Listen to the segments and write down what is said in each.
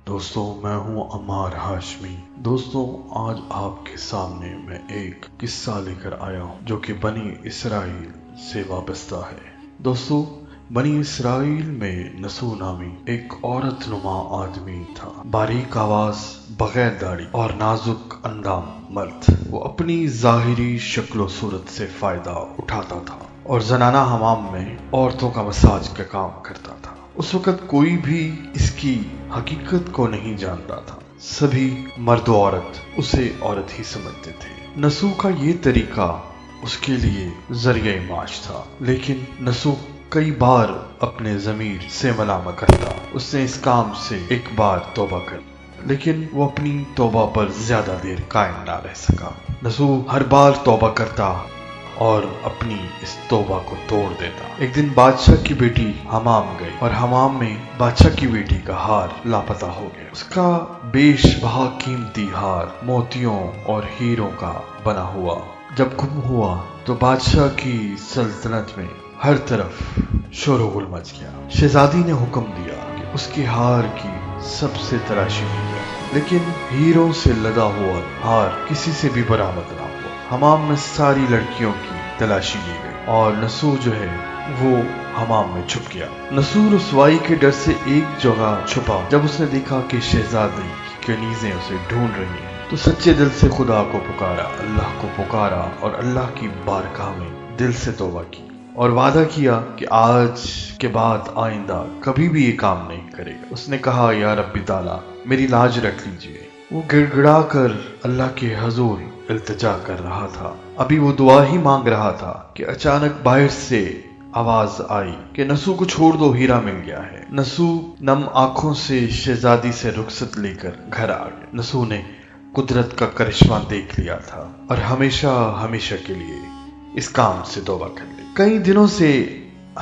دوستوں میں ہوں عمار ہاشمی۔ دوستوں آج آپ کے سامنے میں ایک قصہ لے کر آیا ہوں جو کہ بنی اسرائیل سے وابستہ ہے۔ دوستوں بنی اسرائیل میں نسو نامی ایک عورت نما آدمی تھا، باریک آواز، بغیر داڑھی اور نازک اندام مرد۔ وہ اپنی ظاہری شکل و صورت سے فائدہ اٹھاتا تھا اور زنانہ حمام میں عورتوں کا مساج کا کام کرتا تھا۔ اس وقت کوئی بھی اس کی حقیقت کو نہیں جانتا تھا، سبھی مرد و عورت اسے عورت ہی سمجھتے تھے۔ نسو کا یہ طریقہ اس کے لیے ذریعہ معاش تھا، لیکن نسو کئی بار اپنے ضمیر سے ملامت کرتا۔ اس نے اس کام سے ایک بار توبہ کر، لیکن وہ اپنی توبہ پر زیادہ دیر قائم نہ رہ سکا۔ نسو ہر بار توبہ کرتا اور اپنی اس توبہ کو توڑ دیتا۔ ایک دن بادشاہ کی بیٹی حمام گئی اور حمام میں بادشاہ کی بیٹی کا ہار لاپتہ ہو گیا۔ اس کا بیش بہا قیمتی ہار موتیوں اور ہیروں کا بنا ہوا جب گم ہوا تو بادشاہ کی سلطنت میں ہر طرف شور و غل مچ گیا۔ شہزادی نے حکم دیا کہ اس کے ہار کی سب سے تلاشی کی جائے، لیکن ہیروں سے لدا ہوا ہار کسی سے بھی برآمد نہ ہوا۔ حمام میں ساری لڑکیوں کی تلاشی لی گئی اور نسو جو ہے وہ حمام میں چھپ گیا۔ نسو رسوائی کے ڈر سے ایک جگہ چھپا۔ جب اس نے دیکھا کہ شہزادی کی کنیزیں اسے ڈھونڈ رہی ہیں تو سچے دل سے خدا کو پکارا، اللہ کو پکارا اور اللہ کی بارگاہ میں دل سے توبہ کی اور وعدہ کیا کہ آج کے بعد آئندہ کبھی بھی یہ کام نہیں کرے گا۔ اس نے کہا، یا رب تعالیٰ میری لاج رکھ لیجئے۔ وہ گڑ گڑا کر اللہ کے حضور التجا کر رہا تھا۔ ابھی وہ دعا ہی مانگ رہا تھا کہ اچانک باہر سے آواز آئی کہ نسو کو چھوڑ دو، ہیرا مل گیا ہے۔ نسو نم آنکھوں سے شہزادی سے رخصت لے کر گھر آ گیا۔ نسو نے قدرت کا کرشمہ دیکھ لیا تھا اور ہمیشہ ہمیشہ کے لیے اس کام سے توبہ کر لی۔ کئی دنوں سے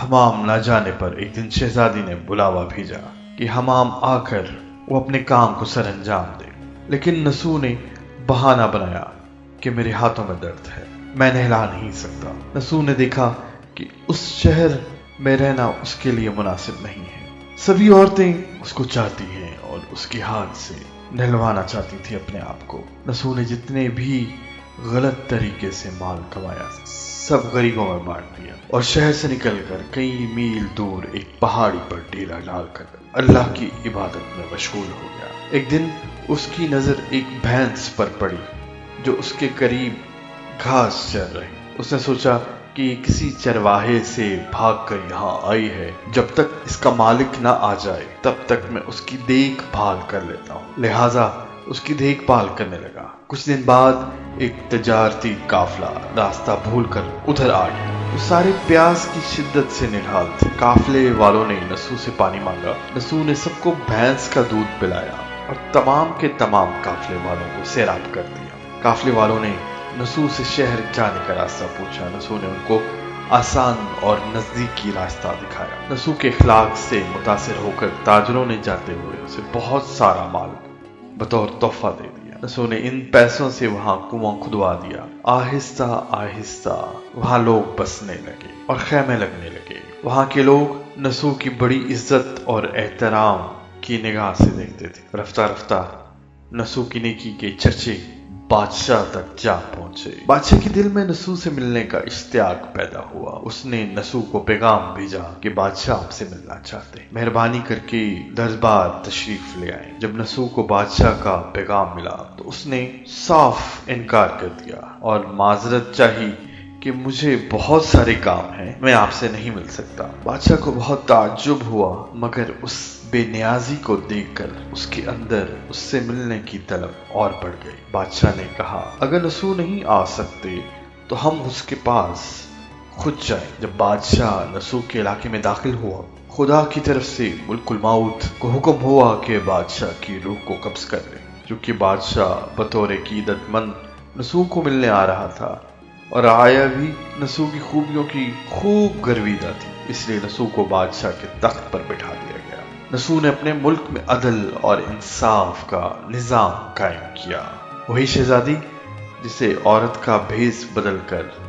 حمام نہ جانے پر ایک دن شہزادی نے بلاوا بھیجا کہ حمام آ کر وہ اپنے کام کو سر انجام دے، لیکن نسو نے بہانہ بنایا کہ میرے ہاتھوں میں درد ہے، میں نہلا نہیں سکتا۔ نسو نے دیکھا کہ اس شہر میں رہنا اس کے لیے مناسب نہیں ہے۔ سبھی عورتیں اس کو چاہتی ہیں اور اس کے ہاتھ سے نہلوانا چاہتی تھی اپنے آپ کو۔ نسو نے جتنے بھی غلط طریقے سے مال کمایا سب غریبوں میں بانٹ دیا اور شہر سے نکل کر کئی میل دور ایک پہاڑی پر ڈیرا ڈال کر اللہ کی عبادت میں مشغول ہو گیا۔ ایک دن اس کی نظر ایک بھینس پر پڑی جو اس کے قریب گھاس چر رہی۔ اس نے سوچا کہ یہ کسی چرواہے سے بھاگ کر یہاں آئی ہے، جب تک اس کا مالک نہ آ جائے تب تک میں اس کی دیکھ بھال کر لیتا ہوں۔ لہٰذا اس کی دیکھ بھال کرنے لگا۔ کچھ دن بعد ایک تجارتی قافلہ راستہ بھول کر ادھر آ گیا۔ وہ سارے پیاس کی شدت سے نڈھال تھے۔ قافلے والوں نے نسو سے پانی مانگا۔ نسو نے سب کو بھینس کا دودھ پلایا اور تمام کے تمام قافلے والوں کو سیراب کر دیا۔ قافلے والوں نے نسو سے شہر جانے کا راستہ پوچھا۔ نسو نے ان کو آسان اور نزدیکی راستہ دکھایا۔ نسو کے اخلاق سے متاثر ہو کر تاجروں نے جاتے ہوئے اسے بہت سارا مال بطور تحفہ دے دیا۔ نسو نے ان پیسوں سے وہاں کنواں کھدوا دیا۔ آہستہ آہستہ وہاں لوگ بسنے لگے اور خیمے لگنے لگے۔ وہاں کے لوگ نسو کی بڑی عزت اور احترام کی نگاہ سے دیکھتے تھے۔ رفتہ رفتہ نسو کی نیکی کے چرچے بادشاہ تک جا پہنچے۔ بادشاہ کے دل میں نسو سے ملنے کا اشتیاق پیدا ہوا۔ اس نے نسو کو پیغام بھیجا کہ بادشاہ آپ سے ملنا چاہتے ہیں، مہربانی کر کے دربار تشریف لے آئیں۔ جب نسو کو بادشاہ کا پیغام ملا تو اس نے صاف انکار کر دیا اور معذرت چاہی کہ مجھے بہت سارے کام ہیں، میں آپ سے نہیں مل سکتا۔ بادشاہ کو بہت تعجب ہوا، مگر اس بے نیازی کو دیکھ کر اس کے اندر اس سے ملنے کی طلب اور بڑھ گئی۔ بادشاہ نے کہا، اگر نسو نہیں آ سکتے تو ہم اس کے پاس خود جائیں۔ جب بادشاہ نسو کے علاقے میں داخل ہوا، خدا کی طرف سے ملک الموت کو حکم ہوا کہ بادشاہ کی روح کو قبض کر لے۔ چونکہ بادشاہ بطور عقیدت مند نسو کو ملنے آ رہا تھا اور آیا بھی نسو کی خوبیوں کی خوب گرویدہ تھی، اس لیے نسو کو بادشاہ کے تخت پر بٹھا دیا گیا۔ نسو نے اپنے ملک میں عدل اور انصاف کا نظام قائم کیا۔ وہی شہزادی جسے عورت کا بھیس بدل کر